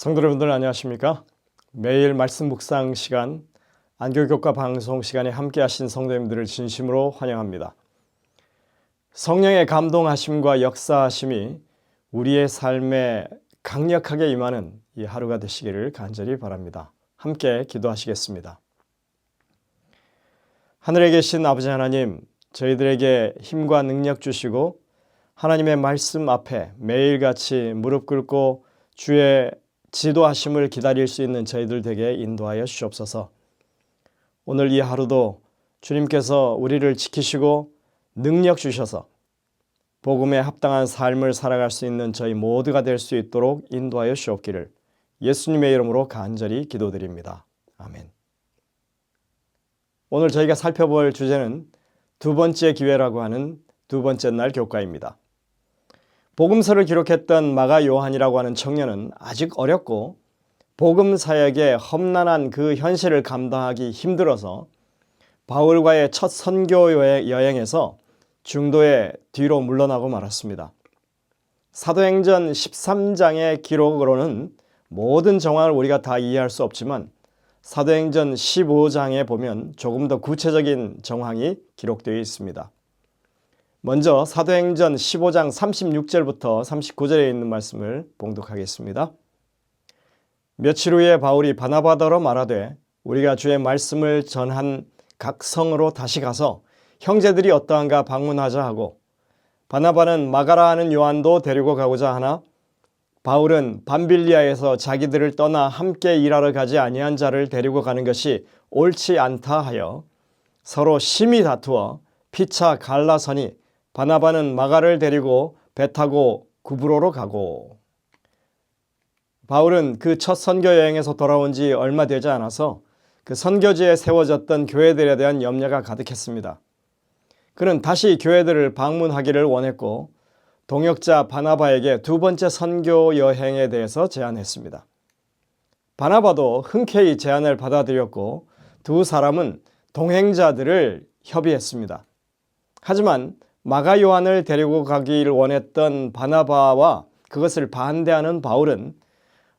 성도 여러분들 안녕하십니까? 매일 말씀 묵상 시간, 안교교과 방송 시간에 함께 하신 성도님들을 진심으로 환영합니다. 성령의 감동하심과 역사하심이 우리의 삶에 강력하게 임하는 이 하루가 되시기를 간절히 바랍니다. 함께 기도하시겠습니다. 하늘에 계신 아버지 하나님, 저희들에게 힘과 능력 주시고 하나님의 말씀 앞에 매일같이 무릎 꿇고 주의 지도하심을 기다릴 수 있는 저희들 되게 인도하여 주옵소서. 오늘 이 하루도 주님께서 우리를 지키시고 능력 주셔서 복음에 합당한 삶을 살아갈 수 있는 저희 모두가 될 수 있도록 인도하여 주옵기를 예수님의 이름으로 간절히 기도드립니다. 아멘. 오늘 저희가 살펴볼 주제는 두 번째 기회라고 하는 두 번째 날 교과입니다. 복음서를 기록했던 마가 요한이라고 하는 청년은 아직 어렸고 복음 사역의 험난한 그 현실을 감당하기 힘들어서 바울과의 첫 선교 여행에서 중도에 뒤로 물러나고 말았습니다. 사도행전 13장의 기록으로는 모든 정황을 우리가 다 이해할 수 없지만 사도행전 15장에 보면 조금 더 구체적인 정황이 기록되어 있습니다. 먼저 사도행전 15장 36절부터 39절에 있는 말씀을 봉독하겠습니다. 며칠 후에 바울이 바나바더러 말하되 우리가 주의 말씀을 전한 각 성으로 다시 가서 형제들이 어떠한가 방문하자 하고 바나바는 마가라 하는 요한도 데리고 가고자 하나 바울은 밤빌리아에서 자기들을 떠나 함께 일하러 가지 아니한 자를 데리고 가는 것이 옳지 않다 하여 서로 심히 다투어 피차 갈라서니 바나바는 마가를 데리고 배 타고 구브로로 가고 바울은 그 첫 선교 여행에서 돌아온 지 얼마 되지 않아서 그 선교지에 세워졌던 교회들에 대한 염려가 가득했습니다. 그는 다시 교회들을 방문하기를 원했고 동역자 바나바에게 두 번째 선교 여행에 대해서 제안했습니다. 바나바도 흔쾌히 제안을 받아들였고 두 사람은 동행자들을 협의했습니다. 하지만 마가 요한을 데리고 가기를 원했던 바나바와 그것을 반대하는 바울은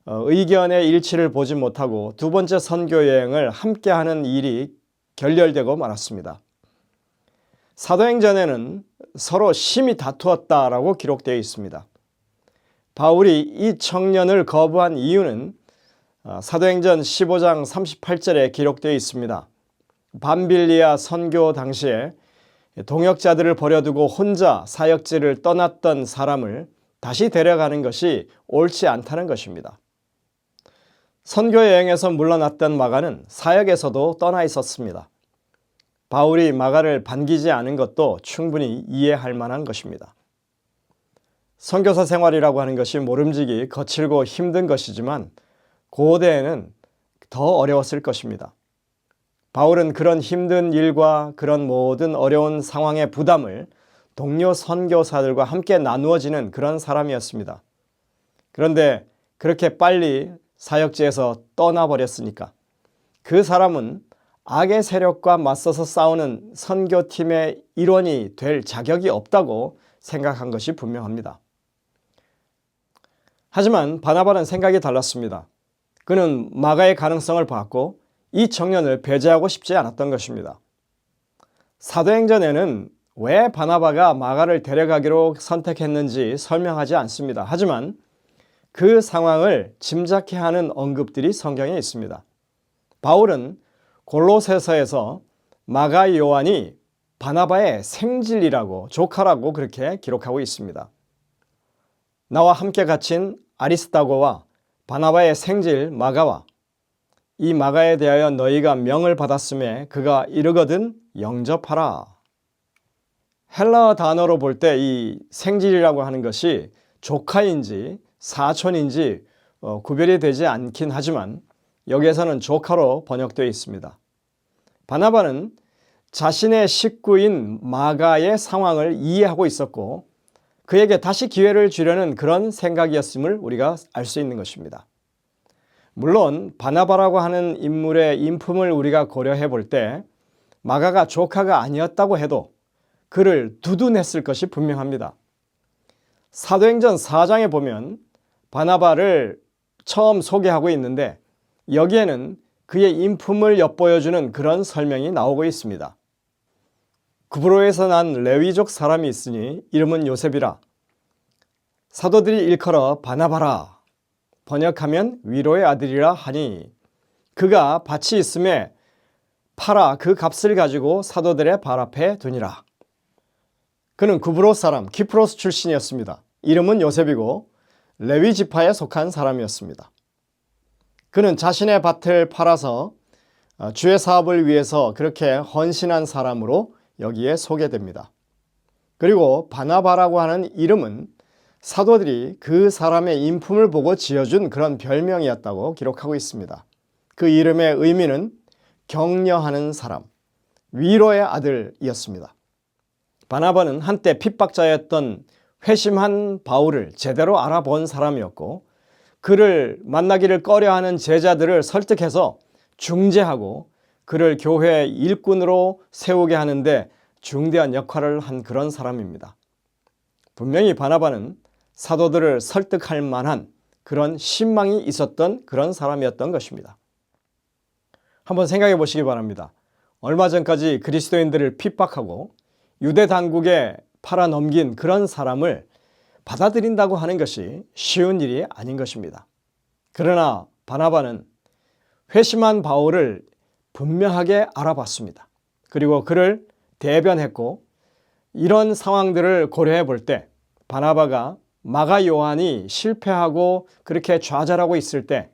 의견의 일치를 보지 못하고 두 번째 선교 여행을 함께하는 일이 결렬되고 말았습니다. 사도행전에는 서로 심히 다투었다라고 기록되어 있습니다. 바울이 이 청년을 거부한 이유는 사도행전 15장 38절에 기록되어 있습니다. 밤빌리아 선교 당시에 동역자들을 버려두고 혼자 사역지를 떠났던 사람을 다시 데려가는 것이 옳지 않다는 것입니다. 선교 여행에서 물러났던 마가는 사역에서도 떠나 있었습니다. 바울이 마가를 반기지 않은 것도 충분히 이해할 만한 것입니다. 선교사 생활이라고 하는 것이 모름지기 거칠고 힘든 것이지만 고대에는 더 어려웠을 것입니다. 바울은 그런 힘든 일과 그런 모든 어려운 상황의 부담을 동료 선교사들과 함께 나누어지는 그런 사람이었습니다. 그런데 그렇게 빨리 사역지에서 떠나버렸으니까 그 사람은 악의 세력과 맞서서 싸우는 선교팀의 일원이 될 자격이 없다고 생각한 것이 분명합니다. 하지만 바나바는 생각이 달랐습니다. 그는 마가의 가능성을 봤고 이 청년을 배제하고 싶지 않았던 것입니다. 사도행전에는 왜 바나바가 마가를 데려가기로 선택했는지 설명하지 않습니다. 하지만 그 상황을 짐작케 하는 언급들이 성경에 있습니다. 바울은 골로새서에서 마가 요한이 바나바의 생질이라고 조카라고 그렇게 기록하고 있습니다. 나와 함께 갇힌 아리스다고와 바나바의 생질 마가와 이 마가에 대하여 너희가 명을 받았음에 그가 이르거든 영접하라. 헬라어 단어로 볼 때 이 생질이라고 하는 것이 조카인지 사촌인지 구별이 되지 않긴 하지만 여기에서는 조카로 번역되어 있습니다. 바나바는 자신의 식구인 마가의 상황을 이해하고 있었고 그에게 다시 기회를 주려는 그런 생각이었음을 우리가 알 수 있는 것입니다. 물론 바나바라고 하는 인물의 인품을 우리가 고려해 볼 때 마가가 조카가 아니었다고 해도 그를 두둔했을 것이 분명합니다. 사도행전 4장에 보면 바나바를 처음 소개하고 있는데 여기에는 그의 인품을 엿보여주는 그런 설명이 나오고 있습니다. 구브로에서 난 레위족 사람이 있으니 이름은 요셉이라. 사도들이 일컬어 바나바라, 번역하면 위로의 아들이라 하니 그가 밭이 있음에 팔아 그 값을 가지고 사도들의 발 앞에 두니라. 그는 구브로 사람 키프로스 출신이었습니다. 이름은 요셉이고 레위 지파에 속한 사람이었습니다. 그는 자신의 밭을 팔아서 주의 사업을 위해서 그렇게 헌신한 사람으로 여기에 소개됩니다. 그리고 바나바라고 하는 이름은 사도들이 그 사람의 인품을 보고 지어준 그런 별명이었다고 기록하고 있습니다. 그 이름의 의미는 격려하는 사람, 위로의 아들이었습니다. 바나바는 한때 핍박자였던 회심한 바울을 제대로 알아본 사람이었고 그를 만나기를 꺼려하는 제자들을 설득해서 중재하고 그를 교회의 일꾼으로 세우게 하는데 중대한 역할을 한 그런 사람입니다. 분명히 바나바는 사도들을 설득할 만한 그런 신망이 있었던 그런 사람이었던 것입니다. 한번 생각해 보시기 바랍니다. 얼마 전까지 그리스도인들을 핍박하고 유대 당국에 팔아넘긴 그런 사람을 받아들인다고 하는 것이 쉬운 일이 아닌 것입니다. 그러나 바나바는 회심한 바울을 분명하게 알아봤습니다. 그리고 그를 대변했고 이런 상황들을 고려해 볼 때 바나바가 마가 요한이 실패하고 그렇게 좌절하고 있을 때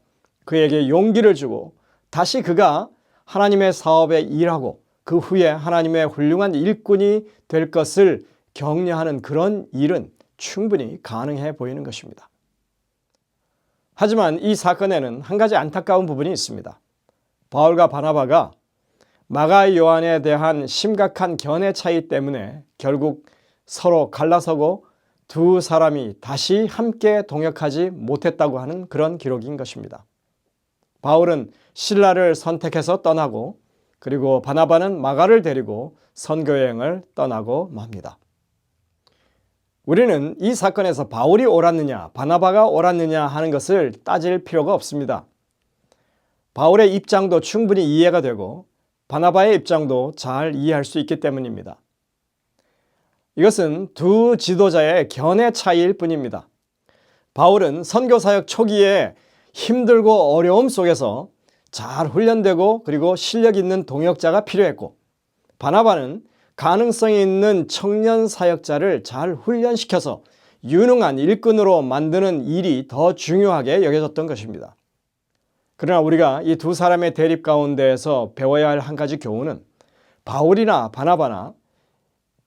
그에게 용기를 주고 다시 그가 하나님의 사업에 일하고 그 후에 하나님의 훌륭한 일꾼이 될 것을 격려하는 그런 일은 충분히 가능해 보이는 것입니다. 하지만 이 사건에는 한 가지 안타까운 부분이 있습니다. 바울과 바나바가 마가 요한에 대한 심각한 견해 차이 때문에 결국 서로 갈라서고 두 사람이 다시 함께 동역하지 못했다고 하는 그런 기록인 것입니다. 바울은 실라를 선택해서 떠나고 그리고 바나바는 마가를 데리고 선교여행을 떠나고 맙니다. 우리는 이 사건에서 바울이 옳았느냐 바나바가 옳았느냐 하는 것을 따질 필요가 없습니다. 바울의 입장도 충분히 이해가 되고 바나바의 입장도 잘 이해할 수 있기 때문입니다. 이것은 두 지도자의 견해 차이일 뿐입니다. 바울은 선교사역 초기에 힘들고 어려움 속에서 잘 훈련되고 그리고 실력 있는 동역자가 필요했고 바나바는 가능성이 있는 청년 사역자를 잘 훈련시켜서 유능한 일꾼으로 만드는 일이 더 중요하게 여겨졌던 것입니다. 그러나 우리가 이 두 사람의 대립 가운데에서 배워야 할 한 가지 교훈은 바울이나 바나바나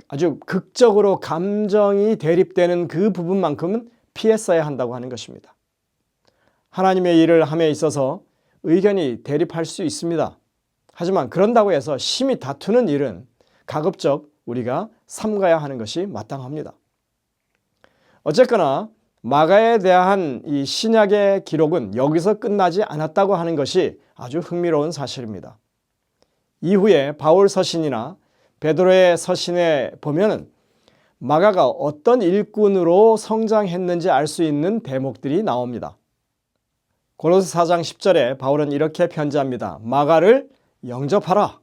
아주 극적으로 감정이 대립되는 그 부분만큼은 피했어야 한다고 하는 것입니다. 하나님의 일을 함에 있어서 의견이 대립할 수 있습니다. 하지만 그런다고 해서 심히 다투는 일은 가급적 우리가 삼가야 하는 것이 마땅합니다. 어쨌거나 마가에 대한 이 신약의 기록은 여기서 끝나지 않았다고 하는 것이 아주 흥미로운 사실입니다. 이후에 바울 서신이나 베드로의 서신에 보면은 마가가 어떤 일꾼으로 성장했는지 알 수 있는 대목들이 나옵니다. 고로새 4장 10절에 바울은 이렇게 편지합니다. 마가를 영접하라.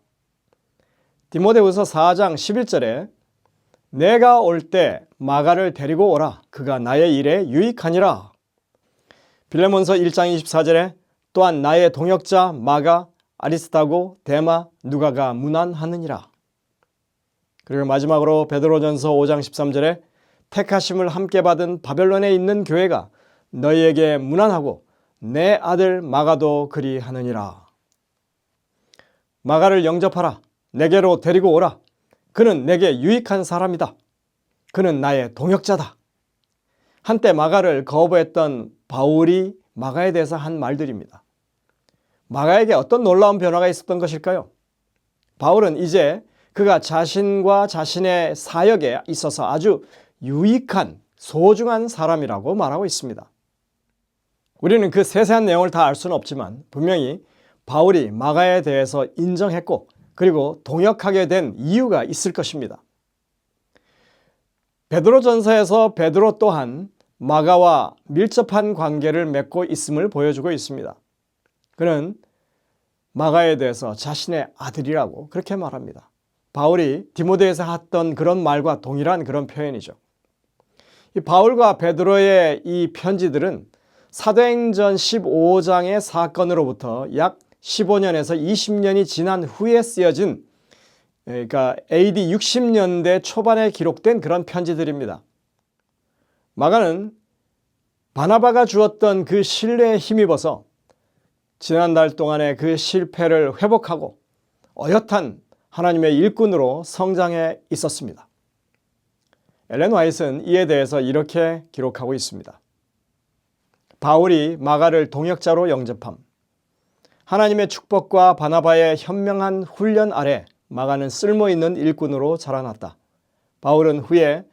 디모데후서 4장 11절에 내가 올 때 마가를 데리고 오라. 그가 나의 일에 유익하니라. 빌레몬서 1장 24절에 또한 나의 동역자 마가, 아리스타고, 데마, 누가가 문안하느니라. 그리고 마지막으로 베드로전서 5장 13절에 택하심을 함께 받은 바벨론에 있는 교회가 너희에게 문안하고 내 아들 마가도 그리하느니라. 마가를 영접하라. 내게로 데리고 오라. 그는 내게 유익한 사람이다. 그는 나의 동역자다. 한때 마가를 거부했던 바울이 마가에 대해서 한 말들입니다. 마가에게 어떤 놀라운 변화가 있었던 것일까요? 바울은 이제 그가 자신과 자신의 사역에 있어서 아주 유익한 소중한 사람이라고 말하고 있습니다. 우리는 그 세세한 내용을 다 알 수는 없지만 분명히 바울이 마가에 대해서 인정했고 그리고 동역하게 된 이유가 있을 것입니다. 베드로전서에서 베드로 또한 마가와 밀접한 관계를 맺고 있음을 보여주고 있습니다. 그는 마가에 대해서 자신의 아들이라고 그렇게 말합니다. 바울이 디모데에서 했던 그런 말과 동일한 그런 표현이죠. 이 바울과 베드로의 이 편지들은 사도행전 15장의 사건으로부터 약 15년에서 20년이 지난 후에 쓰여진, 그러니까 AD 60년대 초반에 기록된 그런 편지들입니다. 마가는 바나바가 주었던 그 신뢰에 힘입어서 지난달 동안의 그 실패를 회복하고 어엿한 하나님의 일꾼으로 성장해 있었습니다. 엘렌 화이트는 이에 대해서 이렇게 기록하고 있습니다. 바울이 마가를 동역자로 영접함. 하나님의 축복과 바나바의 현명한 훈련 아래 마가는 쓸모있는 일꾼으로 자라났다. 바울은 후에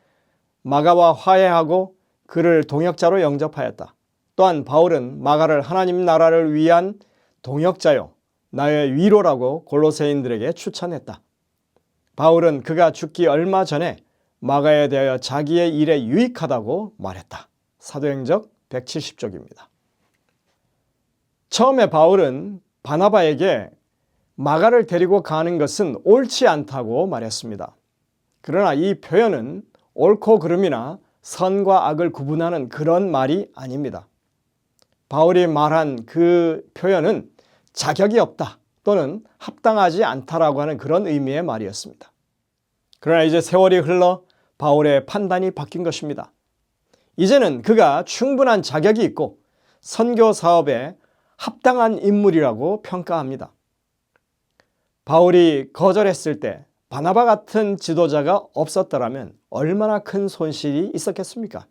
마가와 화해하고 그를 동역자로 영접하였다. 또한 바울은 마가를 하나님 나라를 위한 동역자요, 나의 위로라고 골로새인들에게 추천했다. 바울은 그가 죽기 얼마 전에 마가에 대하여 자기의 일에 유익하다고 말했다. 사도행전 170쪽입니다. 처음에 바울은 바나바에게 마가를 데리고 가는 것은 옳지 않다고 말했습니다. 그러나 이 표현은 옳고 그름이나 선과 악을 구분하는 그런 말이 아닙니다. 바울이 말한 그 표현은 자격이 없다 또는 합당하지 않다라고 하는 그런 의미의 말이었습니다. 그러나 이제 세월이 흘러 바울의 판단이 바뀐 것입니다. 이제는 그가 충분한 자격이 있고 선교 사업에 합당한 인물이라고 평가합니다. 바울이 거절했을 때 바나바 같은 지도자가 없었더라면 얼마나 큰 손실이 있었겠습니까?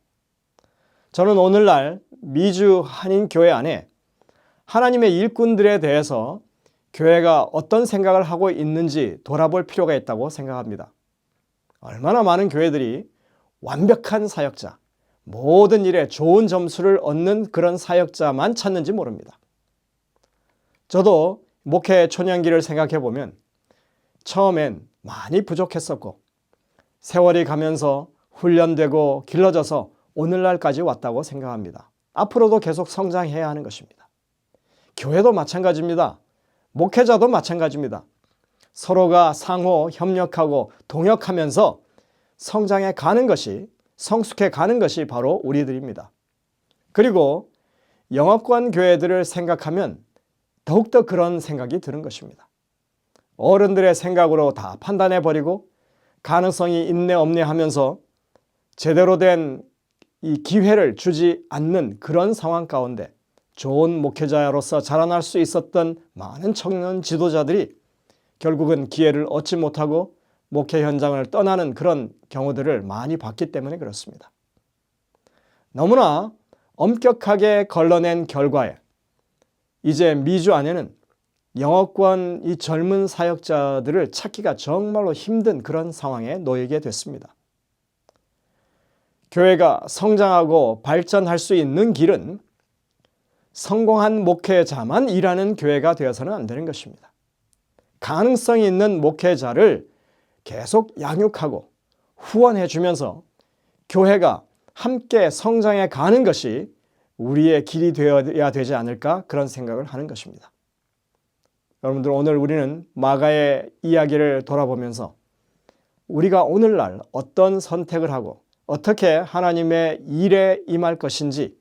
저는 오늘날 미주 한인교회 안에 하나님의 일꾼들에 대해서 교회가 어떤 생각을 하고 있는지 돌아볼 필요가 있다고 생각합니다. 얼마나 많은 교회들이 완벽한 사역자, 모든 일에 좋은 점수를 얻는 그런 사역자만 찾는지 모릅니다. 저도 목회 초년기를 생각해 보면 처음엔 많이 부족했었고 세월이 가면서 훈련되고 길러져서 오늘날까지 왔다고 생각합니다. 앞으로도 계속 성장해야 하는 것입니다. 교회도 마찬가지입니다. 목회자도 마찬가지입니다. 서로가 상호 협력하고 동역하면서 성장해 가는 것이, 성숙해 가는 것이 바로 우리들입니다. 그리고 영업권 교회들을 생각하면 더욱더 그런 생각이 드는 것입니다. 어른들의 생각으로 다 판단해버리고 가능성이 있네 없네 하면서 제대로 된 이 기회를 주지 않는 그런 상황 가운데 좋은 목회자로서 자라날 수 있었던 많은 청년 지도자들이 결국은 기회를 얻지 못하고 목회 현장을 떠나는 그런 경우들을 많이 봤기 때문에 그렇습니다. 너무나 엄격하게 걸러낸 결과에 이제 미주 안에는 영어권 이 젊은 사역자들을 찾기가 정말로 힘든 그런 상황에 놓이게 됐습니다. 교회가 성장하고 발전할 수 있는 길은 성공한 목회자만 일하는 교회가 되어서는 안 되는 것입니다. 가능성이 있는 목회자를 계속 양육하고 후원해 주면서 교회가 함께 성장해 가는 것이 우리의 길이 되어야 되지 않을까 그런 생각을 하는 것입니다. 여러분들, 오늘 우리는 마가의 이야기를 돌아보면서 우리가 오늘날 어떤 선택을 하고 어떻게 하나님의 일에 임할 것인지,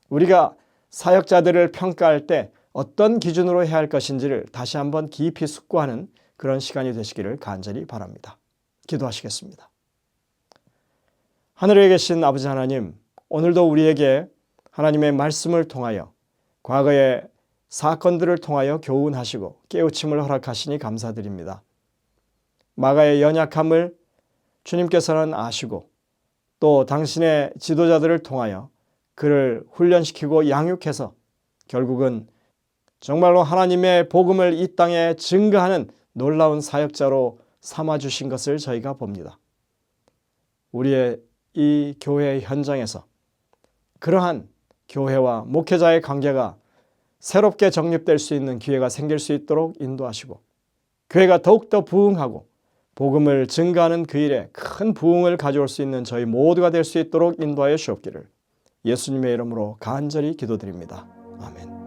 우리가 사역자들을 평가할 때 어떤 기준으로 해야 할 것인지를 다시 한번 깊이 숙고하는 그런 시간이 되시기를 간절히 바랍니다. 기도하시겠습니다. 하늘에 계신 아버지 하나님, 오늘도 우리에게 하나님의 말씀을 통하여 과거의 사건들을 통하여 교훈하시고 깨우침을 허락하시니 감사드립니다. 마가의 연약함을 주님께서는 아시고 또 당신의 지도자들을 통하여 그를 훈련시키고 양육해서 결국은 정말로 하나님의 복음을 이 땅에 증거하는 놀라운 사역자로 삼아주신 것을 저희가 봅니다. 우리의 이 교회 현장에서 그러한 교회와 목회자의 관계가 새롭게 정립될 수 있는 기회가 생길 수 있도록 인도하시고 교회가 더욱더 부흥하고 복음을 증거하는 그 일에 큰 부흥을 가져올 수 있는 저희 모두가 될 수 있도록 인도하여 주옵기를 예수님의 이름으로 간절히 기도드립니다. 아멘.